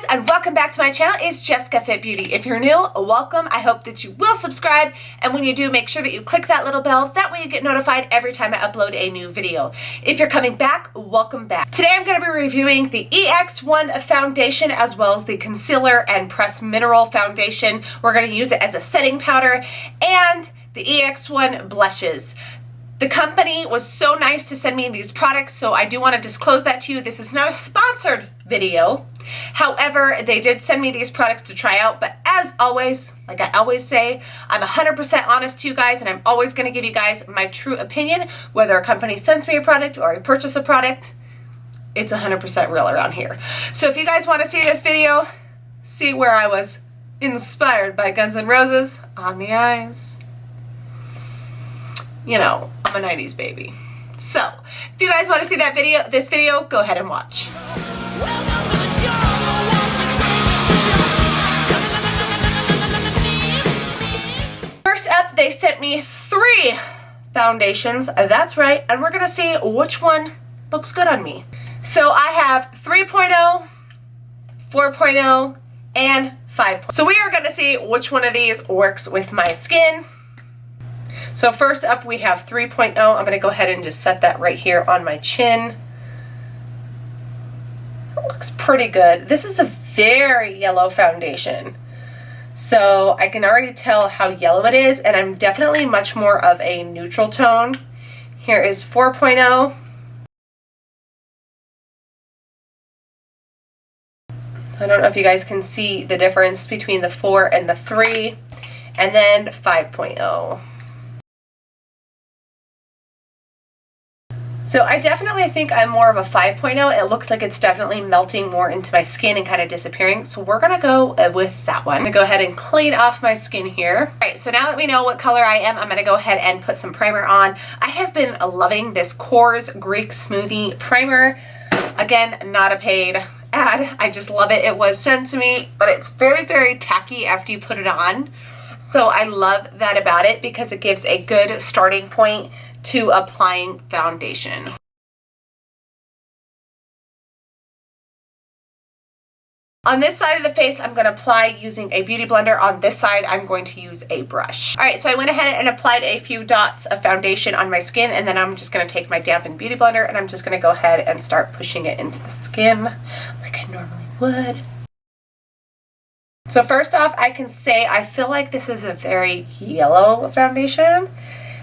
and welcome back to my channel. It's JessicaFitBeauty. If you're new, welcome. I hope that you will subscribe, and when you do, make sure that you click that little bell. That way you get notified every time I upload a new video. If you're coming back, welcome back. Today I'm going to be reviewing the EX1 foundation as well as the concealer and pressed mineral foundation. We're going to use it as a setting powder, and the EX1 blushes. The company was so nice to send me these products, so I do want to disclose that to you. This is not a sponsored video. However, they did send me these products to try out, but as always, like I always say, I'm 100% honest to you guys, and I'm always going to give you guys my true opinion. Whether a company sends me a product or I purchase a product, it's 100% real around here. So if you guys want to see this video, see where I was inspired by Guns N' Roses on the eyes. You know, I'm a 90s baby. So, if you guys want to see that video, this video, go ahead and watch. First up, they sent me 3 foundations. That's right, and we're going to see which one looks good on me. So, I have 3.0, 4.0, and 5.0. So, we are going to see which one of these works with my skin. So first up we have 3.0. I'm going to go ahead and just set that right here on my chin. It looks pretty good. This is a very yellow foundation. So I can already tell how yellow it is, and I'm definitely much more of a neutral tone. Here is 4.0. I don't know if you guys can see the difference between the 4 and the 3. And then 5.0. So I definitely think I'm more of a 5.0. It looks like it's definitely melting more into my skin and kind of disappearing. So we're going to go with that one. I'm going to go ahead and clean off my skin here. All right, so now that we know what color I am, I'm going to go ahead and put some primer on. I have been loving this Kors Greek Smoothie Primer. Again, not a paid ad. I just love it. It was sent to me, but it's very, very tacky after you put it on. So I love that about it because it gives a good starting point to applying foundation. On this side of the face, I'm going to apply using a beauty blender. On this side, I'm going to use a brush. All right, so I went ahead and applied a few dots of foundation on my skin, and then I'm just going to take my dampened beauty blender and I'm just going to go ahead and start pushing it into the skin like I normally would. So first off, I can say I feel like this is a very yellow foundation.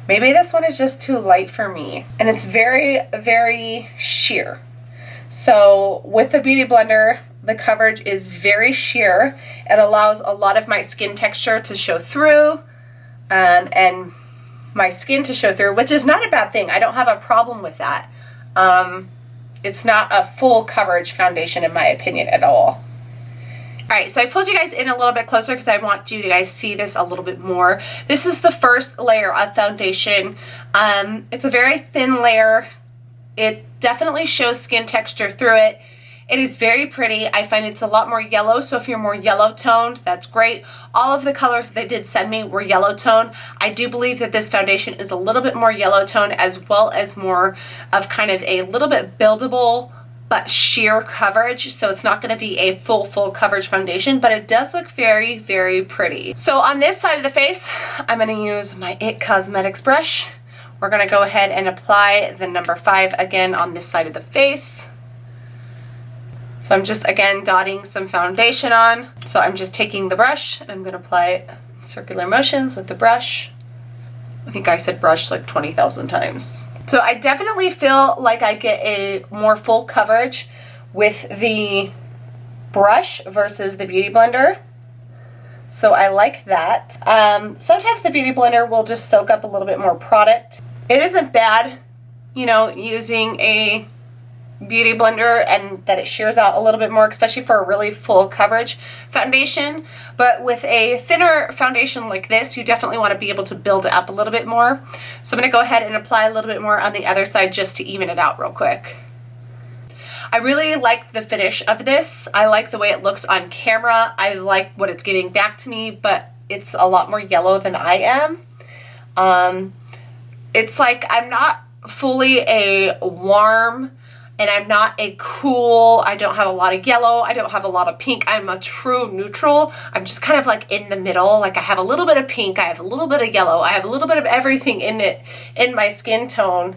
Maybe this one is just too light for me. And it's very, very sheer. So with the beauty blender, the coverage is very sheer. It allows a lot of my skin texture to show through, and my skin to show through, which is not a bad thing. I don't have a problem with that. It's not a full coverage foundation in my opinion at all. Alright, so I pulled you guys in a little bit closer because I want you guys to see this a little bit more. This is the first layer of foundation. It's a very thin layer. It definitely shows skin texture through it. It is very pretty. I find it's a lot more yellow, so if you're more yellow toned, that's great. All of the colors they did send me were yellow tone. I do believe that this foundation is a little bit more yellow tone, as well as more of kind of a little bit buildable but sheer coverage, so it's not going to be a full coverage foundation, but it does look very, very pretty. So on this side of the face, I'm going to use my EX1 Cosmetics brush. We're going to go ahead and apply the number 5 again on this side of the face. So I'm just again dotting some foundation on. So I'm just taking the brush and I'm going to apply it in circular motions with the brush. I think I said brush like 20,000 times. So I definitely feel like I get a more full coverage with the brush versus the beauty blender. So I like that. Sometimes the beauty blender will just soak up a little bit more product. It isn't bad, you know, using a beauty blender and that it shears out a little bit more, especially for a really full coverage foundation. But with a thinner foundation like this, you definitely want to be able to build it up a little bit more. So I'm going to go ahead and apply a little bit more on the other side just to even it out real quick. I really like the finish of this. I like the way it looks on camera. I like what it's giving back to me, but it's a lot more yellow than I am. It's like I'm not fully a warm and I'm not a cool, I don't have a lot of yellow, I don't have a lot of pink, I'm a true neutral. I'm just kind of like in the middle. Like I have a little bit of pink, I have a little bit of yellow, I have a little bit of everything in it, in my skin tone,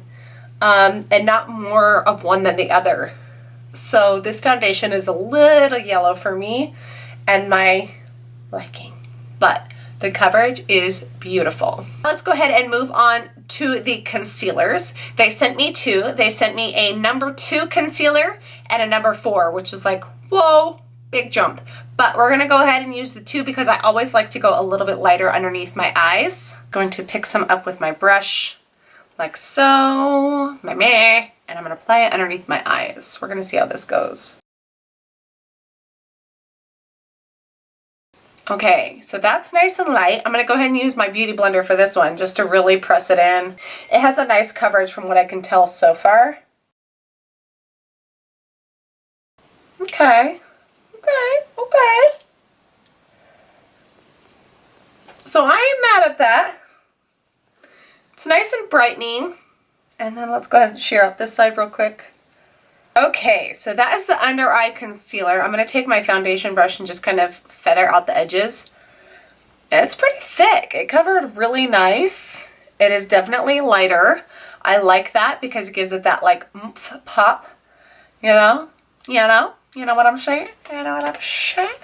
and not more of one than the other. So this foundation is a little yellow for me and my liking, but the coverage is beautiful. Let's go ahead and move on to the concealers. They sent me two. They sent me a number 2 concealer and a number 4, which is like, whoa, big jump. But we're gonna go ahead and use the 2 because I always like to go a little bit lighter underneath my eyes. Going to pick some up with my brush, like so, and I'm gonna apply it underneath my eyes. We're gonna see how this goes. Okay, so that's nice and light. I'm gonna go ahead and use my beauty blender for this one just to really press it in. It has a nice coverage from what I can tell so far. Okay. So I ain't mad at that. It's nice and brightening. And then let's go ahead and sheer out this side real quick. Okay, so that is the under eye concealer. I'm going to take my foundation brush and just kind of feather out the edges. It's pretty thick. It covered really nice. It is definitely lighter. I like that because it gives it that like oomph pop. You know what I'm saying? You know what I'm saying?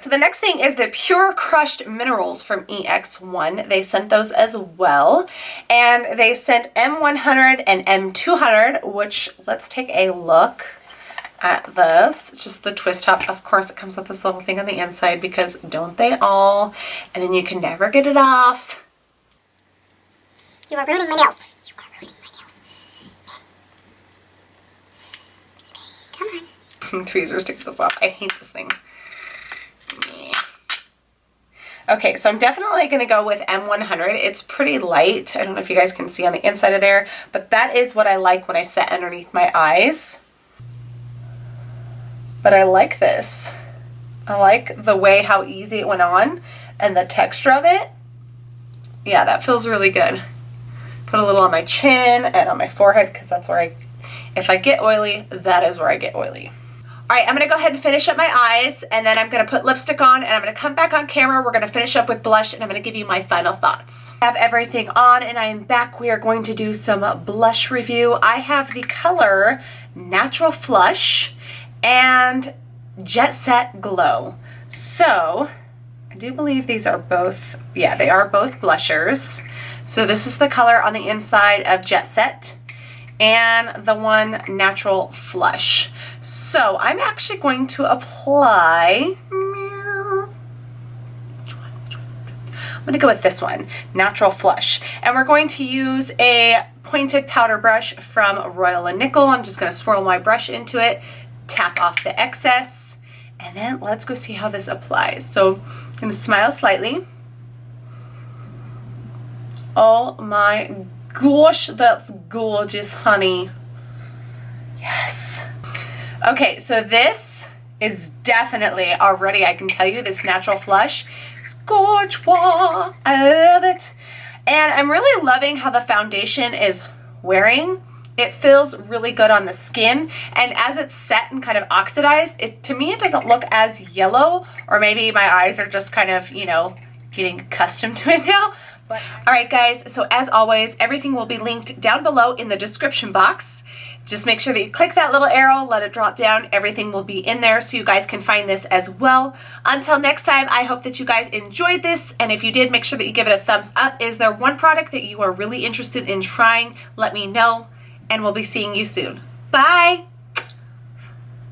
So the next thing is the Pure Crushed Minerals from EX1. They sent those as well. And they sent M100 and M200, which let's take a look at this. It's just the twist top. Of course, it comes with this little thing on the inside because don't they all? And then you can never get it off. You are ruining my nails. You are ruining my nails. Come on. Some tweezers to get this off. I hate this thing. Okay, so I'm definitely going to go with M100. It's pretty light. I don't know if you guys can see on the inside of there, but that is what I like when I set underneath my eyes. But I like this. I like the way how easy it went on and the texture of it. Yeah, that feels really good. Put a little on my chin and on my forehead because that's where if I get oily, that is where I get oily. All right, I'm gonna go ahead and finish up my eyes, and then I'm gonna put lipstick on, and I'm gonna come back on camera. We're gonna finish up with blush, and I'm gonna give you my final thoughts. I have everything on, and I am back. We are going to do some blush review. I have the color Natural Flush and Jet Set Glow. So, I do believe these are both, yeah, they are both blushers. So this is the color on the inside of Jet Set, and the one Natural Flush. So I'm actually going to apply, I'm going to go with this one, Natural Flush. And we're going to use a pointed powder brush from Royal & Nickel. I'm just going to swirl my brush into it, tap off the excess, and then let's go see how this applies. So I'm going to smile slightly. Oh my gosh, that's gorgeous, honey. Yes. Okay, so this is definitely already, I can tell you, this Natural Flush is gorgeous. I love it. And I'm really loving how the foundation is wearing. It feels really good on the skin. And as it's set and kind of oxidized, to me, it doesn't look as yellow, or maybe my eyes are just kind of, you know, getting accustomed to it now. But all right, guys, so as always, everything will be linked down below in the description box. Just make sure that you click that little arrow, let it drop down. Everything will be in there so you guys can find this as well. Until next time, I hope that you guys enjoyed this. And if you did, make sure that you give it a thumbs up. Is there one product that you are really interested in trying? Let me know, and we'll be seeing you soon. Bye.